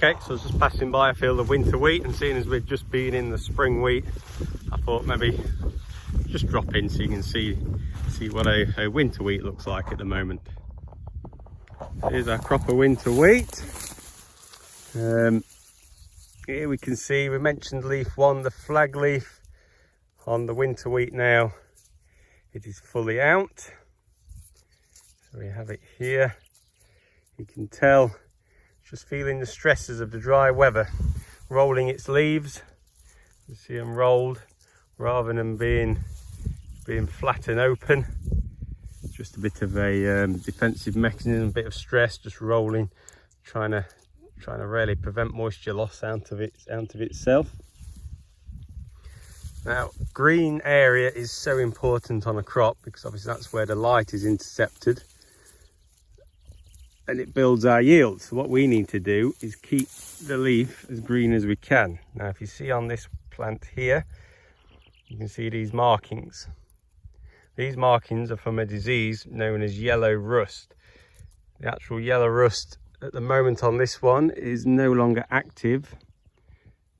Okay, so I was just passing by a field of winter wheat, and seeing as we've just been in the spring wheat, I thought maybe just drop in so you can see what a winter wheat looks like at the moment. Here's our crop of winter wheat. Here we can see, we mentioned leaf 1, the flag leaf on the winter wheat now. It is fully out. So we have it here. You can tell, just feeling the stresses of the dry weather, rolling its leaves. You see them rolled rather than being flat and open. Just a bit of a defensive mechanism, a bit of stress, just rolling, trying to really prevent moisture loss out of itself. Now, green area is so important on a crop because obviously that's where the light is intercepted and it builds our yield. So what we need to do is keep the leaf as green as we can. Now, if you see on this plant here, you can see these markings. These markings are from a disease known as yellow rust. The actual yellow rust at the moment on this one is no longer active.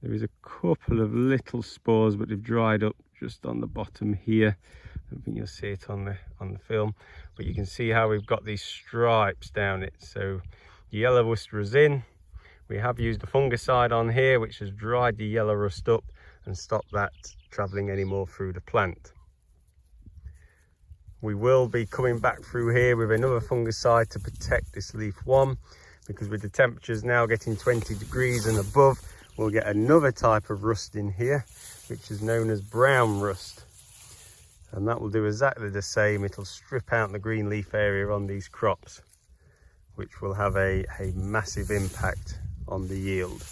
There is a couple of little spores, but they've dried up just on the bottom here. I don't think you'll see it on the film, but you can see how we've got these stripes down it. So yellow rust was in. We have used a fungicide on here which has dried the yellow rust up and stopped that travelling any more through the plant. We will be coming back through here with another fungicide to protect this leaf 1, because with the temperatures now getting 20 degrees and above, we'll get another type of rust in here which is known as brown rust. And that will do exactly the same. It'll strip out the green leaf area on these crops, which will have a massive impact on the yield.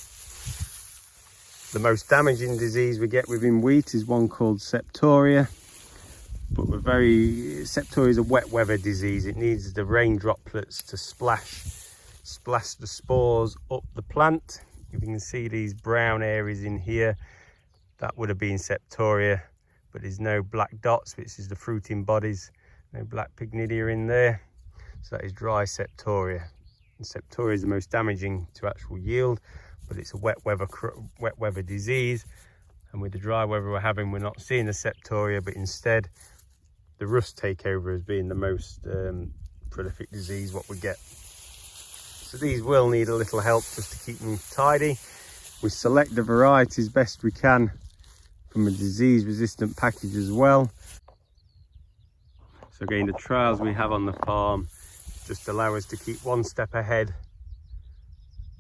The most damaging disease we get within wheat is one called septoria. But septoria is a wet weather disease. It needs the rain droplets to splash the spores up the plant. If you can see these brown areas in here, that would have been septoria. But there's no black dots, which is the fruiting bodies, no black pycnidia in there. So that is dry septoria. And septoria is the most damaging to actual yield, but it's a wet weather disease. And with the dry weather we're having, we're not seeing the septoria, but instead the rust takeover as being the most prolific disease what we get. So these will need a little help just to keep them tidy. We select the varieties best we can from a disease resistant package as well. So again, the trials we have on the farm just allow us to keep one step ahead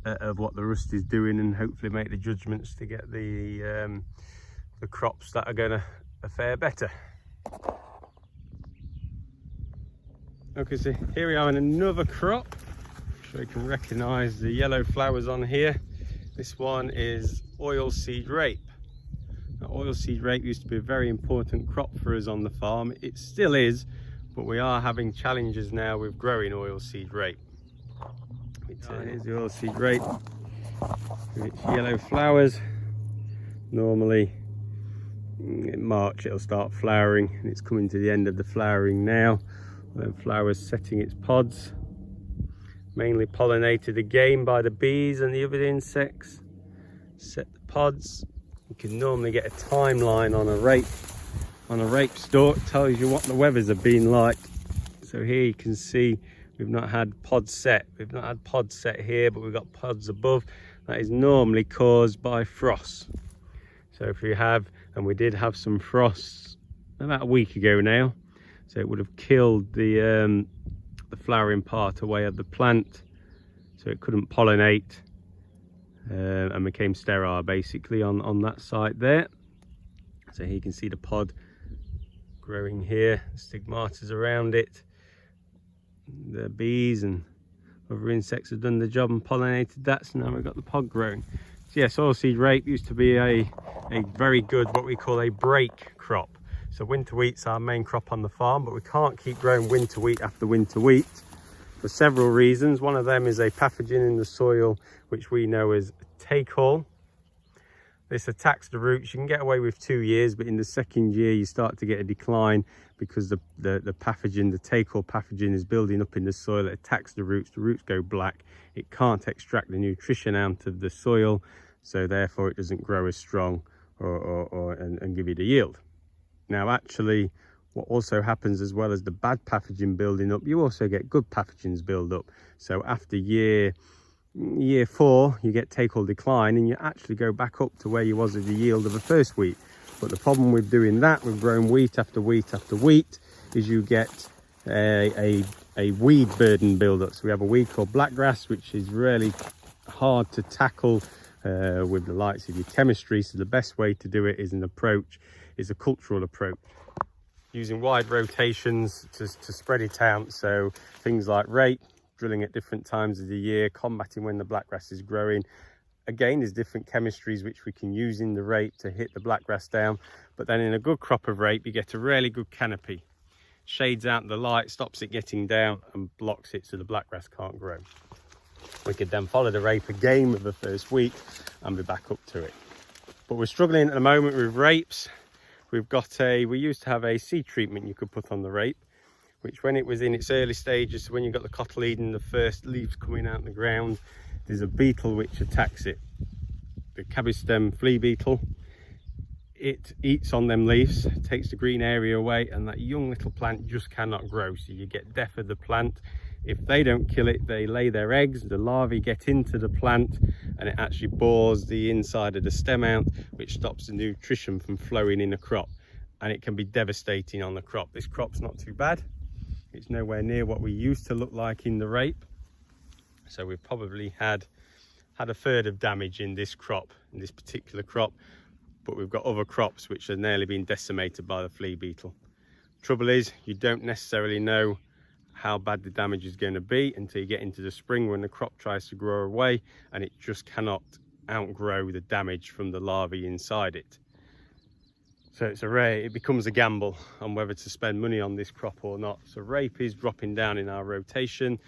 of what the rust is doing, and hopefully make the judgments to get the crops that are going to fare better. Okay, so here we are in another crop. So you can recognise the yellow flowers on here. This one is oilseed rape. Now, oilseed rape used to be a very important crop for us on the farm. It still is, but we are having challenges now with growing oilseed rape. Here's the oilseed rape with its yellow flowers. Normally in March it'll start flowering, and it's coming to the end of the flowering now. Then flowers setting its pods, mainly pollinated again by the bees and the other insects. Set the pods. You can normally get a timeline on a rape stalk. It tells you what the weathers have been like. So here you can see we've not had pods set. We've not had pods set here, but we've got pods above. That is normally caused by frost. So if you have, and we did have some frosts about a week ago now, so it would have killed the flowering part away of the plant, so it couldn't pollinate and became sterile basically on that site there. So here you can see the pod growing here, stigmatas around it. The bees and other insects have done the job and pollinated that, so now we've got the pod growing. So yes, oilseed rape used to be a very good, what we call a break crop. So winter wheat's our main crop on the farm, but we can't keep growing winter wheat after winter wheat for several reasons. One of them is a pathogen in the soil which we know as take all. This attacks the roots. You can get away with 2 years, but in the second year you start to get a decline because the pathogen, the take-all pathogen, is building up in the soil. It attacks the roots go black. It can't extract the nutrition out of the soil, so therefore it doesn't grow as strong and give you the yield. Now actually, what also happens, as well as the bad pathogen building up, you also get good pathogens build up. So after year 4 you get take-all decline, and you actually go back up to where you was at the yield of the first wheat. But the problem with doing that, with growing wheat after wheat after wheat, is you get a weed burden build up. So we have a weed called blackgrass, which is really hard to tackle with the likes of your chemistry. So the best way to do it is a cultural approach, using wide rotations to spread it out. So things like rape, drilling at different times of the year, combating when the blackgrass is growing. Again, there's different chemistries which we can use in the rape to hit the blackgrass down. But then in a good crop of rape, you get a really good canopy. Shades out the light, stops it getting down, and blocks it so the blackgrass can't grow. We could then follow the rape again with the first week and be back up to it. But we're struggling at the moment with rapes. We used to have a seed treatment you could put on the rape, which when it was in its early stages, so when you've got the cotyledon, the first leaves coming out of the ground, there's a beetle which attacks it, the cabbage stem flea beetle. It eats on them leaves, takes the green area away, and that young little plant just cannot grow. So you get death of the plant. If they don't kill it, they lay their eggs, the larvae get into the plant, and it actually bores the inside of the stem out, which stops the nutrition from flowing in the crop, and it can be devastating on the crop. This crop's not too bad. It's nowhere near what we used to look like in the rape. So we've probably had a third of damage in this crop, in this particular crop, but we've got other crops which have nearly been decimated by the flea beetle. Trouble is, you don't necessarily know how bad the damage is going to be until you get into the spring, when the crop tries to grow away and it just cannot outgrow the damage from the larvae inside it. So it becomes a gamble on whether to spend money on this crop or not. So rape is dropping down in our rotation,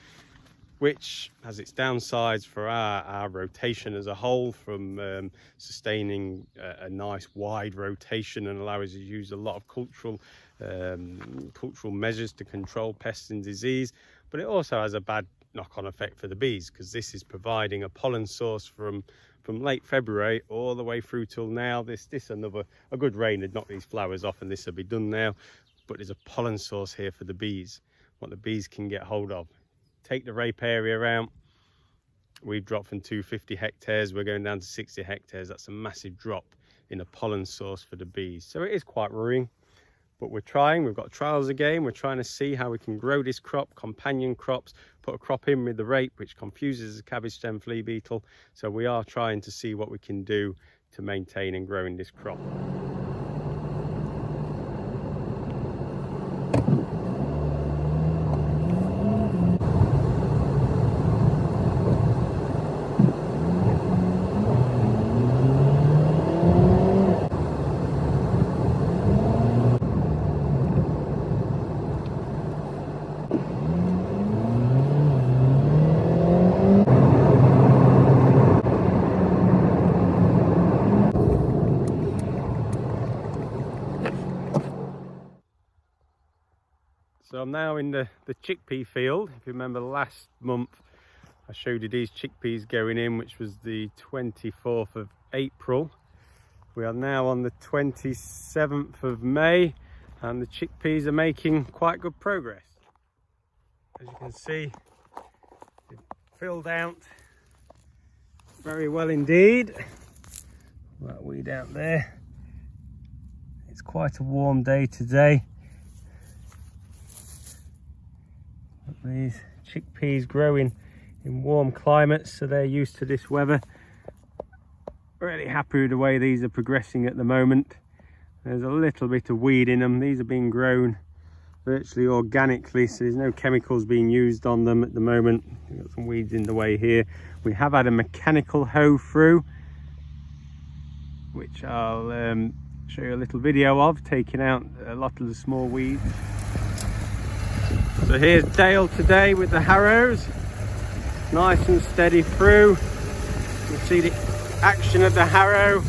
which has its downsides for our rotation as a whole, from sustaining a nice wide rotation and allow us to use a lot of cultural measures to control pests and disease. But it also has a bad knock-on effect for the bees, because this is providing a pollen source from late February all the way through till now. A good rain had knocked these flowers off and this will be done now, but there's a pollen source here for the bees, what the bees can get hold of. Take the rape area out, we've dropped from 250 hectares, we're going down to 60 hectares. That's a massive drop in a pollen source for the bees. So it is quite worrying, but we're trying. We've got trials again. We're trying to see how we can grow this crop, companion crops, put a crop in with the rape, which confuses the cabbage stem flea beetle. So we are trying to see what we can do to maintain and grow in this crop. So I'm now in the chickpea field. If you remember last month, I showed you these chickpeas going in, which was the 24th of April. We are now on the 27th of May, and the chickpeas are making quite good progress. As you can see, they've filled out very well indeed. That weed out there. It's quite a warm day today. These chickpeas growing in warm climates, so they're used to this weather. Really happy with the way these are progressing at the moment. There's a little bit of weed in them. These are being grown virtually organically, so there's no chemicals being used on them at the moment. We've got some weeds in the way here. We have had a mechanical hoe through, which I'll show you a little video of, taking out a lot of the small weeds. So here's Dale today with the harrows, nice and steady through. You can see the action of the harrow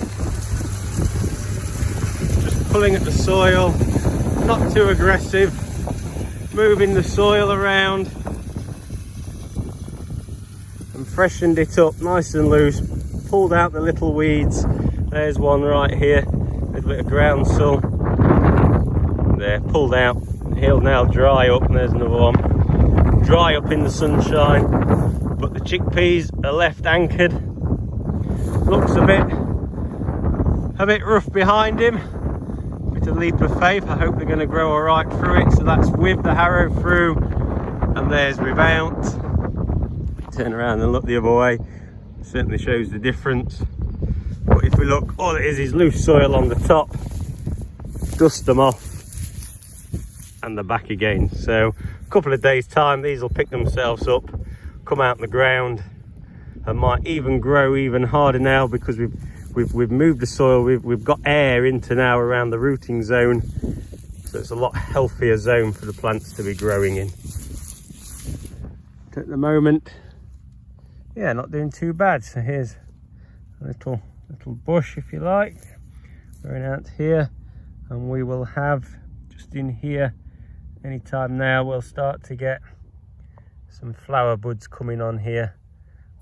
pulling at the soil, not too aggressive, moving the soil around and freshened it up nice and loose, pulled out the little weeds. There's one right here, a little bit of groundsel there, pulled out. He'll now dry up, and there's another one, dry up in the sunshine, but the chickpeas are left anchored. Looks a bit rough behind him, bit of leap of faith. I hope they're going to grow all right through it. So that's with the harrow through, and there's without. Turn around and look the other way, certainly shows the difference. But if we look, all it is loose soil on the top, dust them off and they're back again. So a couple of days time these will pick themselves up, come out in the ground, and might even grow even harder now because we've moved the soil. We've got air into now around the rooting zone, so it's a lot healthier zone for the plants to be growing in. At the moment, yeah, not doing too bad. So here's a little bush, if you like, going out here, and we will have just in here anytime now we'll start to get some flower buds coming on here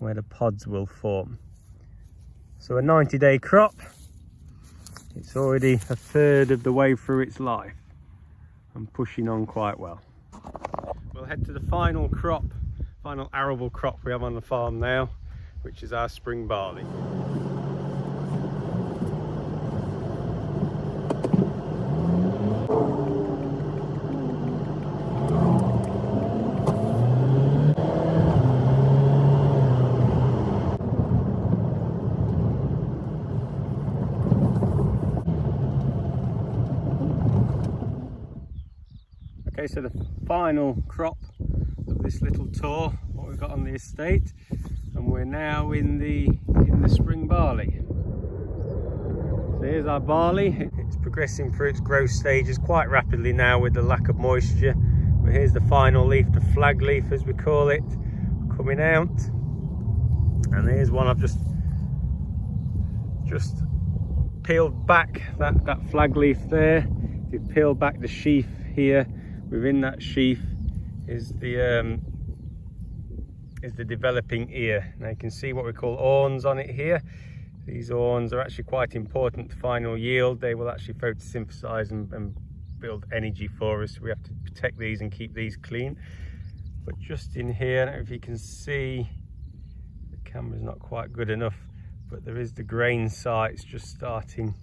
where the pods will form. So a 90-day crop, it's already a third of the way through its life and pushing on quite well. We'll head to the final crop, final arable crop we have on the farm now, which is our spring barley. Okay, so the final crop of this little tour, what we've got on the estate, and we're now in the spring barley. So here's our barley. It's progressing through its growth stages quite rapidly now with the lack of moisture. But here's the final leaf, the flag leaf as we call it, coming out. And here's one I've just peeled back, that flag leaf there. If you peel back the sheath here, within that sheath is the developing ear. Now you can see what we call awns on it here. These awns are actually quite important to final yield. They will actually photosynthesize and build energy for us. So we have to protect these and keep these clean. But just in here, I don't know if you can see, the camera's not quite good enough, but there is the grain sites just starting,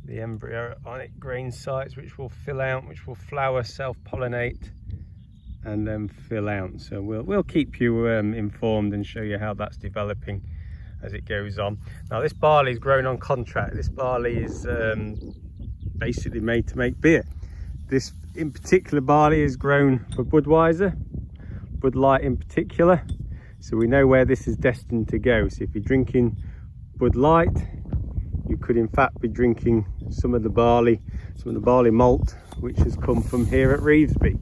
the embryonic grain sites, which will fill out, which will flower, self-pollinate, and then fill out. So we'll keep you informed and show you how that's developing as it goes on. Now this barley is grown on contract. This barley is basically made to make beer. This in particular barley is grown for Budweiser, Bud Light in particular. So we know where this is destined to go. So if you're drinking Bud Light, you could in fact be drinking some of the barley malt which has come from here at Revesby.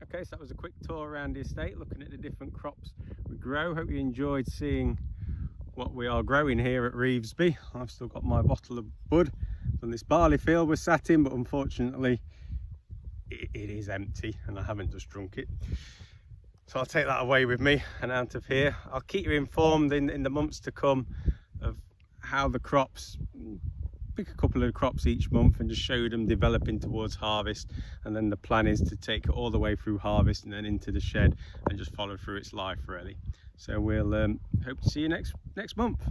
Okay, so that was a quick tour around the estate, looking at the different crops we grow. Hope you enjoyed seeing what we are growing here at Revesby. I've still got my bottle of Bud from this barley field we're sat in, but unfortunately it is empty and I haven't just drunk it. So I'll take that away with me and out of here. I'll keep you informed in the months to come of how the crops, pick a couple of crops each month and just show them developing towards harvest. And then the plan is to take it all the way through harvest and then into the shed and just follow through its life really. So we'll hope to see you next month.